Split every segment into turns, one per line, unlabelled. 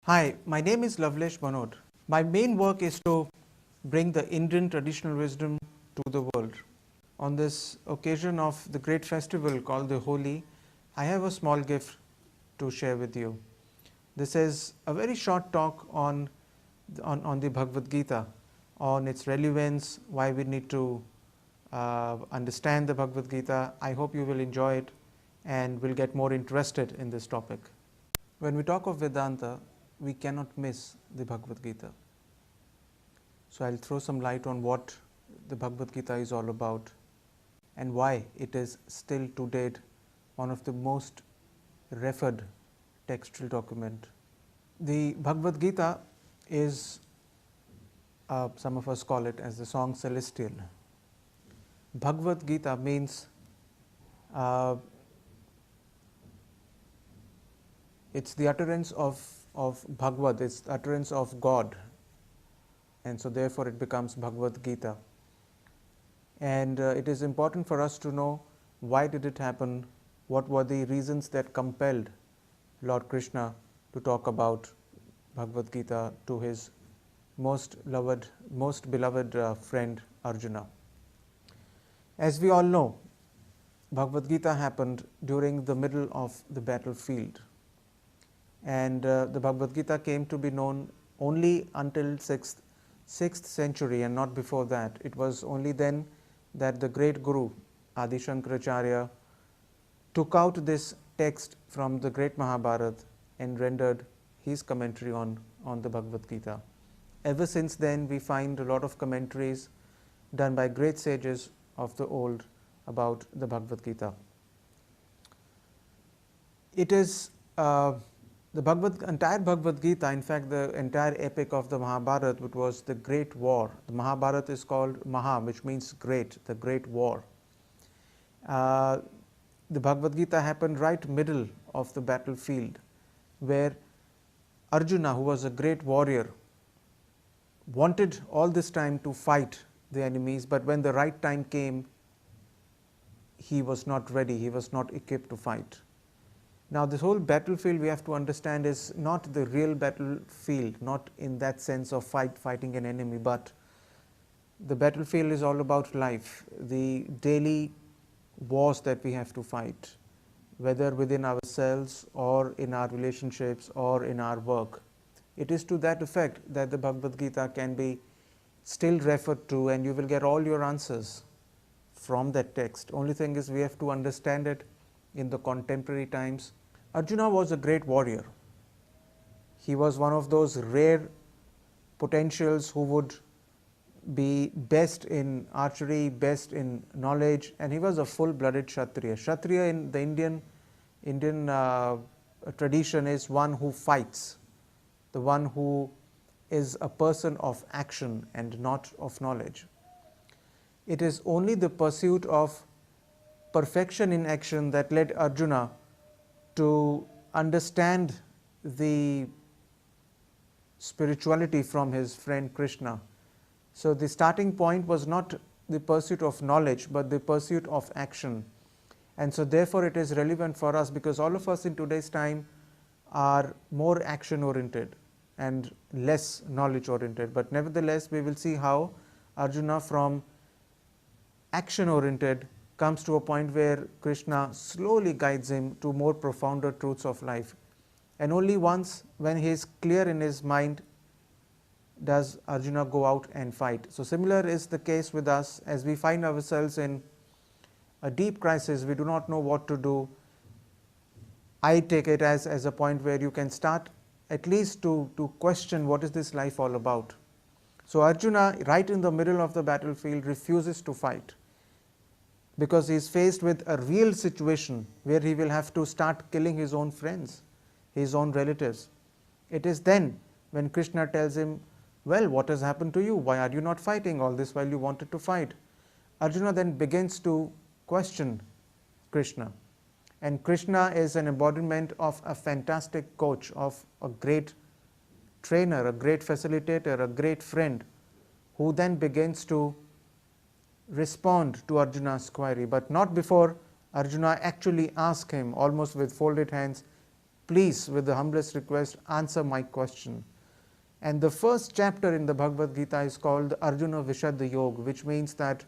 Hi, my name is Lavlesh Bhanot. My main work is to bring the Indian traditional wisdom to the world. On this occasion of the great festival called the Holi, I have a small gift to share with you. This is a very short talk on the Bhagavad Gita, on its relevance, why we need to understand the Bhagavad Gita. I hope you will enjoy it and will get more interested in this topic. When we talk of Vedanta, we cannot miss the Bhagavad Gita. So I'll throw some light on what the Bhagavad Gita is all about and why it is still to date one of the most referred textual document. The Bhagavad Gita is, some of us call it as the song celestial. Bhagavad Gita means it's the utterance of Bhagavad, it's the utterance of God, and so therefore it becomes Bhagavad Gita. And it is important for us to know why did it happen, what were the reasons that compelled Lord Krishna to talk about Bhagavad Gita to his most beloved friend Arjuna. As we all know, Bhagavad Gita happened during the middle of the battlefield. And the Bhagavad Gita came to be known only until 6th century and not before that. It was only then that the great Guru Adi Shankaracharya took out this text from the great Mahabharata and rendered his commentary on the Bhagavad Gita. Ever since then, we find a lot of commentaries done by great sages of the old about the Bhagavad Gita. It is the entire Bhagavad Gita, in fact the entire epic of the Mahabharata, which was the great war. The Mahabharata is called Maha, which means great, the great war. The Bhagavad Gita happened right middle of the battlefield, where Arjuna, who was a great warrior, wanted all this time to fight the enemies, but when the right time came, he was not ready, he was not equipped to fight. Now, this whole battlefield, we have to understand, is not the real battlefield, not in that sense of fighting an enemy, but the battlefield is all about life, the daily wars that we have to fight, whether within ourselves or in our relationships or in our work. It is to that effect that the Bhagavad Gita can be still referred to, and you will get all your answers from that text. Only thing is, we have to understand it in the contemporary times. Arjuna was a great warrior. He was one of those rare potentials who would be best in archery, best in knowledge, and he was a full-blooded Kshatriya. Kshatriya in the Indian tradition is one who fights, the one who is a person of action and not of knowledge. It is only the pursuit of perfection in action that led Arjuna to understand the spirituality from his friend Krishna. So the starting point was not the pursuit of knowledge, but the pursuit of action. And so therefore it is relevant for us, because all of us in today's time are more action oriented and less knowledge oriented. But nevertheless, we will see how Arjuna, from action oriented, comes to a point where Krishna slowly guides him to more profounder truths of life. And only once, when he is clear in his mind, does Arjuna go out and fight. So similar is the case with us. As we find ourselves in a deep crisis, we do not know what to do. I take it as a point where you can start at least to question, what is this life all about? So Arjuna, right in the middle of the battlefield, refuses to fight, because he is faced with a real situation where he will have to start killing his own friends, his own relatives. It is then when Krishna tells him, well, what has happened to you? Why are you not fighting all this while you wanted to fight? Arjuna then begins to question Krishna. And Krishna is an embodiment of a fantastic coach, of a great trainer, a great facilitator, a great friend, who then begins to respond to Arjuna's query, but not before Arjuna actually asks him, almost with folded hands, please, with the humblest request, answer my question. And the first chapter in the Bhagavad Gita is called Arjuna Vishad Yoga, which means that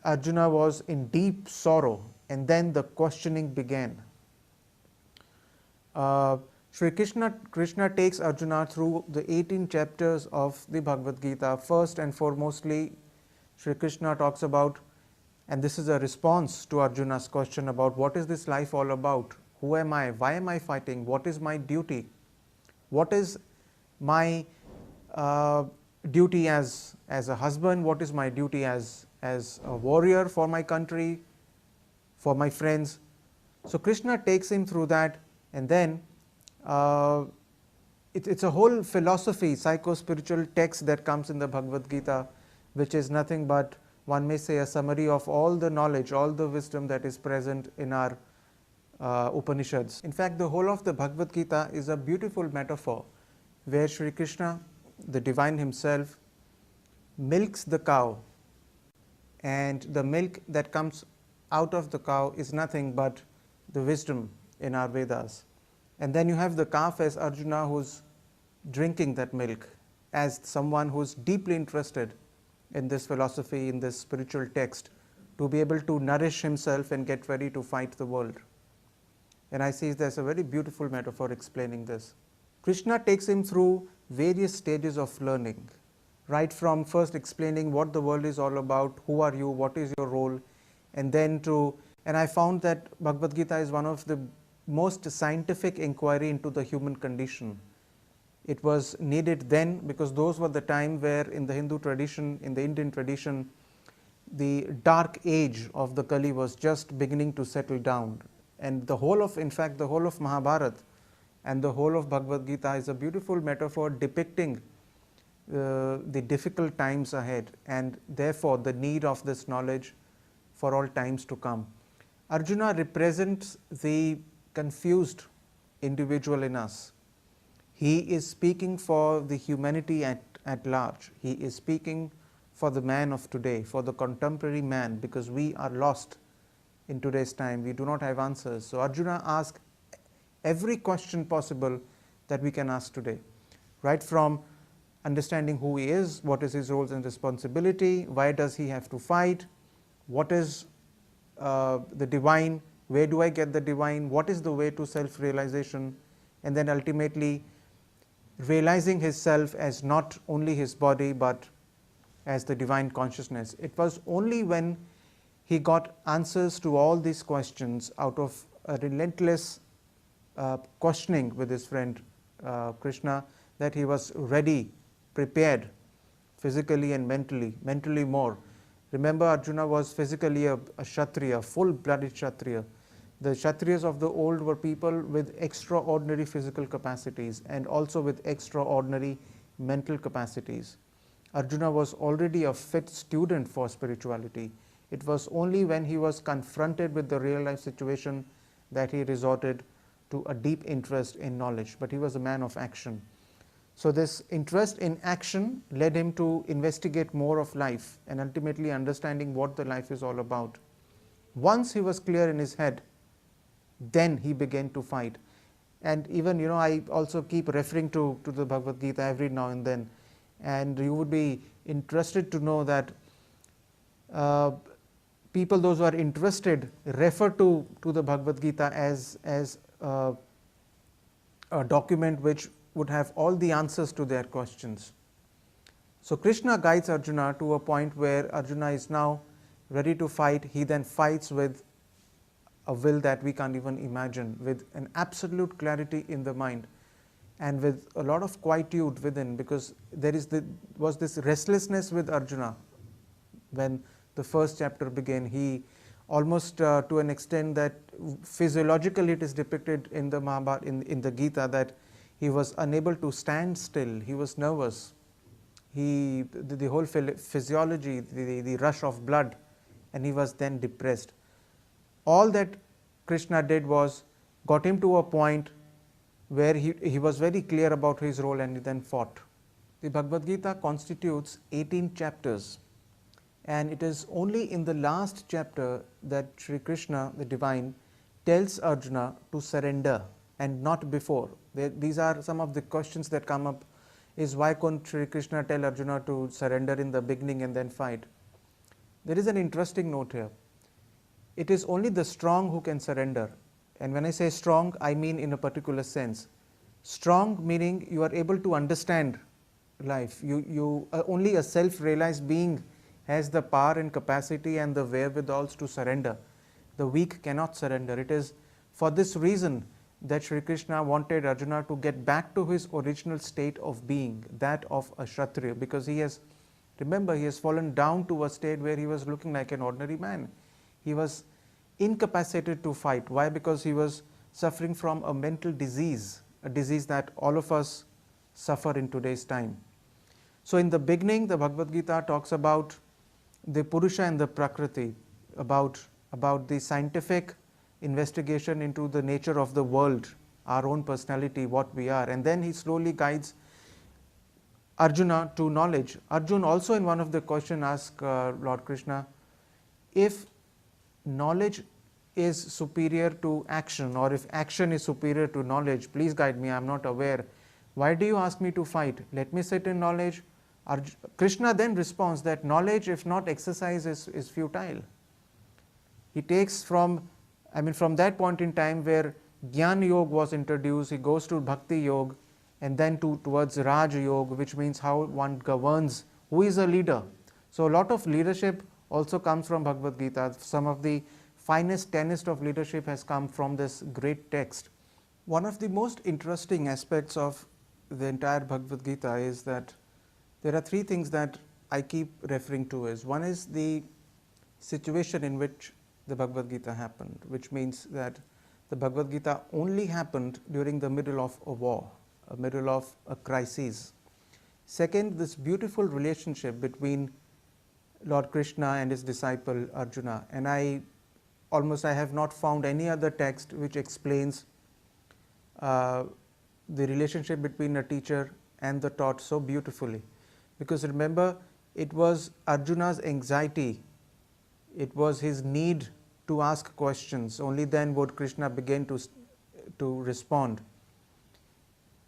Arjuna was in deep sorrow, and then the questioning began. Krishna takes Arjuna through the 18 chapters of the Bhagavad Gita. First and foremostly, Shri Krishna talks about, and this is a response to Arjuna's question about what is this life all about? Who am I? Why am I fighting? What is my duty? What is my duty as a husband? What is my duty as a warrior for my country, for my friends? So Krishna takes him through that, and then it's a whole philosophy, psycho-spiritual text that comes in the Bhagavad Gita, which is nothing but, one may say, a summary of all the knowledge, all the wisdom that is present in our Upanishads. In fact, the whole of the Bhagavad Gita is a beautiful metaphor where Shri Krishna, the divine himself, milks the cow, and the milk that comes out of the cow is nothing but the wisdom in our Vedas. And then you have the calf as Arjuna, who's drinking that milk, as someone who's deeply interested in this philosophy, in this spiritual text, to be able to nourish himself and get ready to fight the world. And I see there's a very beautiful metaphor explaining this. Krishna takes him through various stages of learning, right from first explaining what the world is all about, who are you, what is your role, and then and I found that Bhagavad Gita is one of the most scientific inquiry into the human condition. It was needed then because those were the time where in the Hindu tradition, in the Indian tradition, the dark age of the Kali was just beginning to settle down. And the whole of Mahabharata and the whole of Bhagavad Gita is a beautiful metaphor depicting the difficult times ahead, and therefore the need of this knowledge for all times to come. Arjuna represents the confused individual in us. He is speaking for the humanity at large. He is speaking for the man of today, for the contemporary man, because we are lost in today's time. We do not have answers. So Arjuna asks every question possible that we can ask today, right from understanding who he is, what is his roles and responsibility, why does he have to fight, what is the divine, where do I get the divine, what is the way to self-realization, and then ultimately realizing his self as not only his body but as the divine consciousness. It was only when he got answers to all these questions out of a relentless questioning with his friend Krishna that he was ready, prepared physically and mentally more. Remember, Arjuna was physically a Kshatriya, full-blooded Kshatriya. The Kshatriyas of the old were people with extraordinary physical capacities and also with extraordinary mental capacities. Arjuna was already a fit student for spirituality. It was only when he was confronted with the real life situation that he resorted to a deep interest in knowledge, but he was a man of action. So this interest in action led him to investigate more of life and ultimately understanding what the life is all about. Once he was clear in his head, then he began to fight. And even, I also keep referring to the Bhagavad Gita every now and then, and you would be interested to know that people, those who are interested, refer to the Bhagavad Gita as a document which would have all the answers to their questions. So Krishna guides Arjuna to a point where Arjuna is now ready to fight. He then fights with a will that we can't even imagine, with an absolute clarity in the mind and with a lot of quietude within, because there was this restlessness with Arjuna when the first chapter began. He almost to an extent that physiologically it is depicted in the Mahabharata, in the Gita, that he was unable to stand still. He was nervous. The whole physiology, the rush of blood, and he was then depressed. All that Krishna did was got him to a point where he was very clear about his role, and he then fought. The Bhagavad Gita constitutes 18 chapters, and it is only in the last chapter that Sri Krishna, the divine, tells Arjuna to surrender and not before. These are some of the questions that come up, is why couldn't Sri Krishna tell Arjuna to surrender in the beginning and then fight? There is an interesting note here. It is only the strong who can surrender. And when I say strong, I mean in a particular sense. Strong meaning you are able to understand life. Only a self-realized being has the power and capacity and the wherewithals to surrender. The weak cannot surrender. It is for this reason that Sri Krishna wanted Arjuna to get back to his original state of being, that of a Kshatriya, because he has fallen down to a state where he was looking like an ordinary man. He was incapacitated to fight. Why? Because he was suffering from a mental disease, a disease that all of us suffer in today's time. So in the beginning, the Bhagavad Gita talks about the Purusha and the Prakriti, about the scientific investigation into the nature of the world, our own personality, what we are. And then he slowly guides Arjuna to knowledge. Arjuna also in one of the questions asked Lord Krishna, if knowledge is superior to action, or if action is superior to knowledge, please guide me, I am not aware. Why do you ask me to fight? Let me sit in knowledge. Krishna then responds that knowledge, if not exercise, is futile. He takes from that point in time where Jnana Yoga was introduced, he goes to Bhakti Yoga, and then towards Raj Yoga, which means how one governs, who is a leader. So a lot of leadership also comes from Bhagavad Gita. Some of the finest tenets of leadership has come from this great text. One of the most interesting aspects of the entire Bhagavad Gita is that there are three things that I keep referring to. One is the situation in which the Bhagavad Gita happened, which means that the Bhagavad Gita only happened during the middle of a war, a middle of a crisis. Second, this beautiful relationship between Lord Krishna and his disciple Arjuna. And I have not found any other text which explains the relationship between a teacher and the taught so beautifully. Because remember, it was Arjuna's anxiety, it was his need to ask questions. Only then would Krishna begin to respond,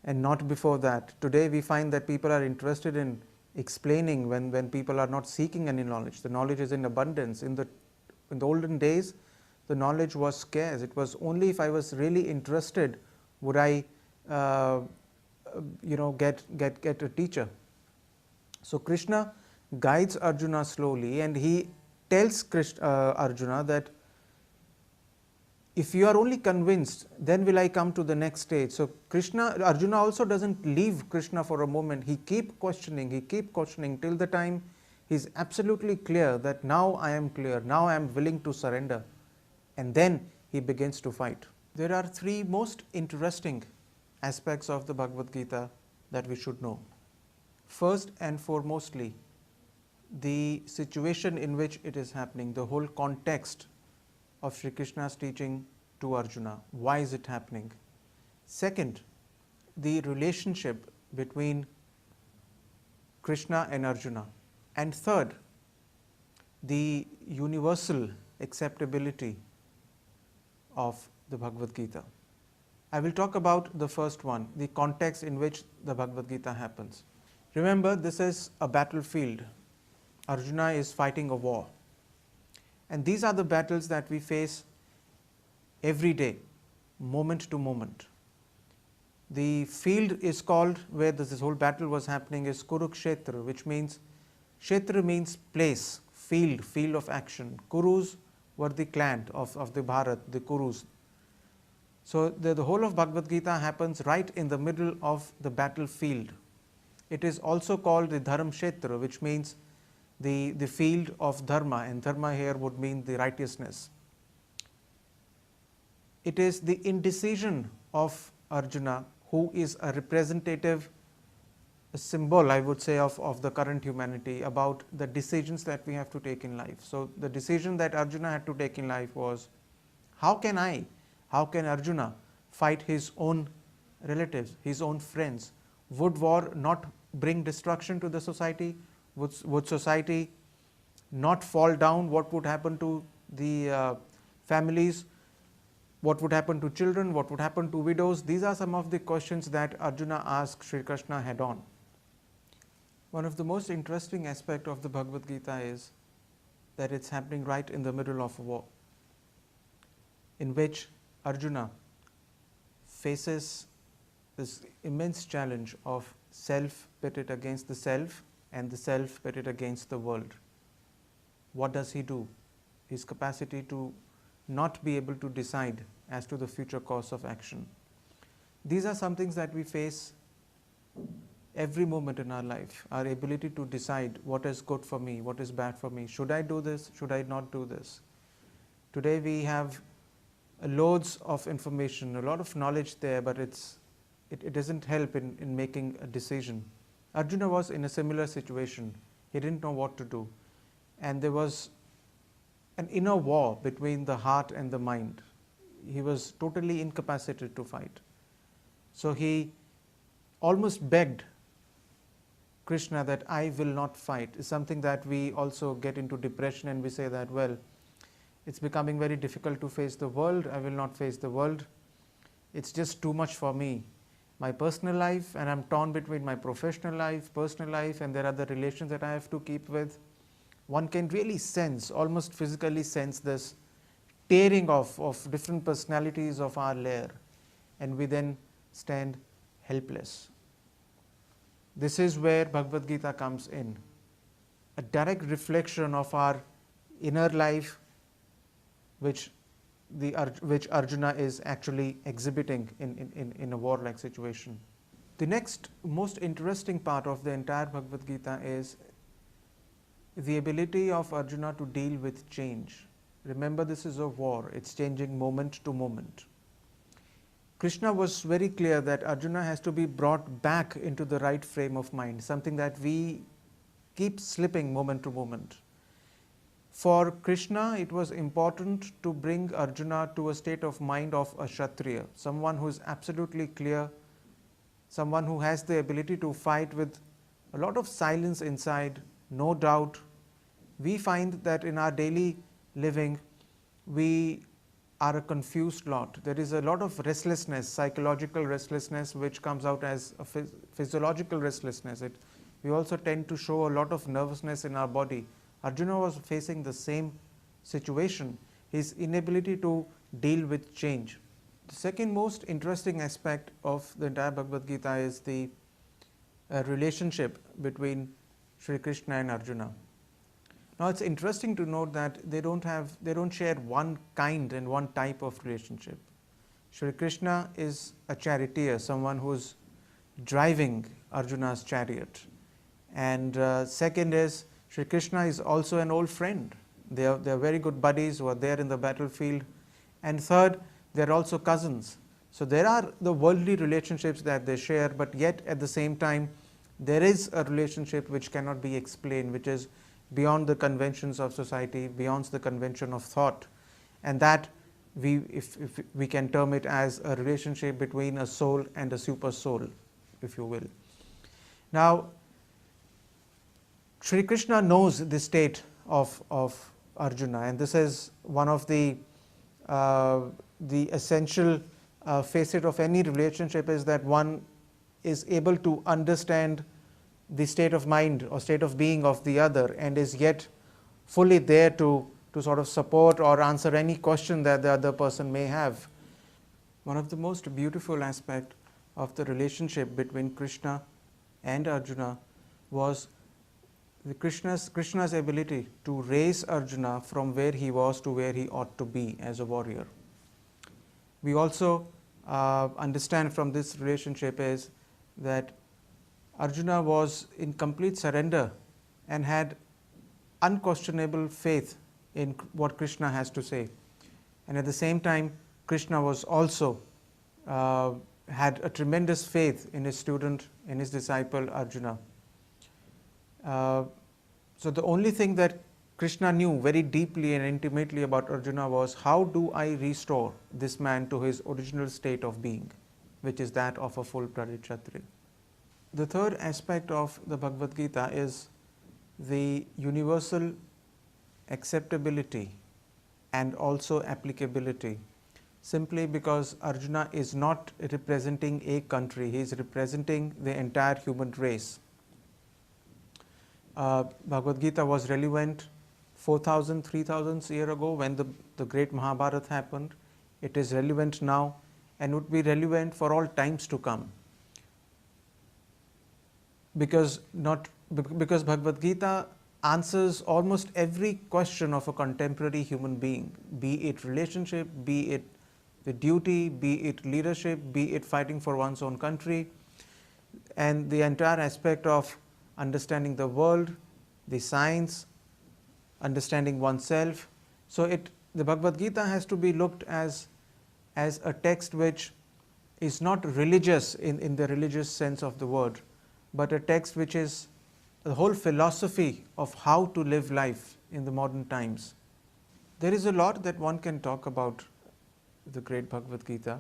and not before that. Today we find that people are interested in explaining when people are not seeking any knowledge. The knowledge is in abundance. In the olden days, the knowledge was scarce. It was only if I was really interested would I get a teacher. So Krishna guides Arjuna slowly, and he tells Arjuna that if you are only convinced, then will I come to the next stage. So Arjuna also doesn't leave Krishna for a moment. He keep questioning till the time he is absolutely clear that now I am clear, now I am willing to surrender. And then he begins to fight. There are three most interesting aspects of the Bhagavad Gita that we should know. First and foremostly, the situation in which it is happening, the whole context of Sri Krishna's teaching to Arjuna. Why is it happening? Second, the relationship between Krishna and Arjuna. And third, the universal acceptability of the Bhagavad Gita. I will talk about the first one, the context in which the Bhagavad Gita happens. Remember, this is a battlefield. Arjuna is fighting a war. And these are the battles that we face every day, moment to moment. The field is called, where this whole battle was happening, is Kurukshetra, which means, Kshetra means place, field of action. Kurus were the clan of the Bharat, the Kurus. So the whole of Bhagavad Gita happens right in the middle of the battlefield. It is also called the Dharam Kshetra, which means the field of dharma, and dharma here would mean the righteousness. It is the indecision of Arjuna, who is a representative, a symbol, I would say, of the current humanity, about the decisions that we have to take in life. So the decision that Arjuna had to take in life was, how can Arjuna fight his own relatives, his own friends? Would war not bring destruction to the society? Would society not fall down? What would happen to the families? What would happen to children? What would happen to widows? These are some of the questions that Arjuna asked Sri Krishna head on. One of the most interesting aspects of the Bhagavad Gita is that it's happening right in the middle of a war, in which Arjuna faces this immense challenge of self pitted against the self and the self pitted against the world. What does he do? His capacity to not be able to decide as to the future course of action. These are some things that we face every moment in our life. Our ability to decide what is good for me, what is bad for me. Should I do this? Should I not do this? Today we have loads of information, a lot of knowledge there, but it doesn't help in making a decision. Arjuna was in a similar situation. He didn't know what to do. And there was an inner war between the heart and the mind. He was totally incapacitated to fight. So he almost begged Krishna that I will not fight. It's something that we also get into depression and we say that, well, it's becoming very difficult to face the world. I will not face the world. It's just too much for me. My personal life, and I'm torn between my professional life, personal life, and there are the relations that I have to keep with. One can really sense, almost physically sense this tearing off of different personalities of our layer, and we then stand helpless. This is where Bhagavad Gita comes in, a direct reflection of our inner life, which Arjuna is actually exhibiting in a warlike situation. The next most interesting part of the entire Bhagavad Gita is the ability of Arjuna to deal with change. Remember, this is a war, it's changing moment to moment. Krishna was very clear that Arjuna has to be brought back into the right frame of mind, something that we keep slipping moment to moment. For Krishna, it was important to bring Arjuna to a state of mind of a Kshatriya, someone who is absolutely clear, someone who has the ability to fight with a lot of silence inside, no doubt. We find that in our daily living, we are a confused lot. There is a lot of restlessness, psychological restlessness, which comes out as a physiological restlessness. We also tend to show a lot of nervousness in our body. Arjuna was facing the same situation, his inability to deal with change. The second most interesting aspect of the entire Bhagavad Gita is the relationship between Sri Krishna and Arjuna. Now it's interesting to note that they don't share one kind and one type of relationship. Sri Krishna is a charioteer, someone who's driving Arjuna's chariot. And second is, Sri Krishna is also an old friend. They are very good buddies who are there in the battlefield. And third, they are also cousins. So there are the worldly relationships that they share, but yet at the same time, there is a relationship which cannot be explained, which is beyond the conventions of society, beyond the convention of thought. And that if we can term it as a relationship between a soul and a super soul, if you will. Now, Sri Krishna knows the state of Arjuna, and this is one of the essential facet of any relationship, is that one is able to understand the state of mind or state of being of the other, and is yet fully there to sort of support or answer any question that the other person may have. One of the most beautiful aspects of the relationship between Krishna and Arjuna was Krishna's ability to raise Arjuna from where he was to where he ought to be as a warrior. We also understand from this relationship is that Arjuna was in complete surrender and had unquestionable faith in what Krishna has to say. And at the same time, Krishna was also had a tremendous faith in his student, in his disciple Arjuna. So the only thing that Krishna knew very deeply and intimately about Arjuna was, how do I restore this man to his original state of being, which is that of a full-blooded Kshatriya. The third aspect of the Bhagavad Gita is the universal acceptability and also applicability. simply because Arjuna is not representing a country, he is representing the entire human race. Bhagavad Gita was relevant 4,000, 3,000 years ago when the great Mahabharata happened. It is relevant now and would be relevant for all times to come. Because Bhagavad Gita answers almost every question of a contemporary human being, be it relationship, be it the duty, be it leadership, be it fighting for one's own country, and the entire aspect of understanding the world, the science, understanding oneself. So the Bhagavad Gita has to be looked as a text which is not religious in the religious sense of the word, but a text which is the whole philosophy of how to live life in the modern times. There is a lot that one can talk about the great Bhagavad Gita,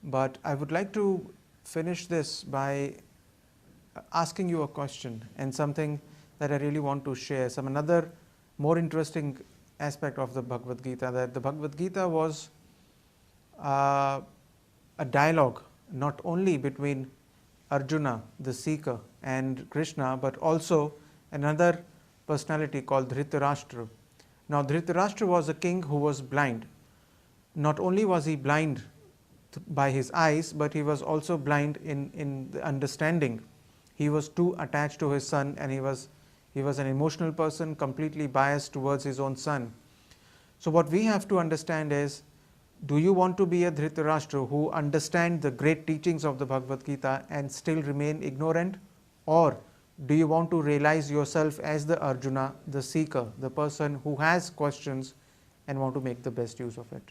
but I would like to finish this by asking you a question and something that I really want to share. Another more interesting aspect of the Bhagavad Gita, that the Bhagavad Gita was a dialogue not only between Arjuna, the seeker, and Krishna, but also another personality called Dhritarashtra. Now, Dhritarashtra was a king who was blind. Not only was he blind by his eyes, but he was also blind in the understanding. He was too attached to his son, and he was an emotional person, completely biased towards his own son. So what we have to understand is, do you want to be a Dhritarashtra who understand the great teachings of the Bhagavad Gita and still remain ignorant? Or do you want to realize yourself as the Arjuna, the seeker, the person who has questions and want to make the best use of it?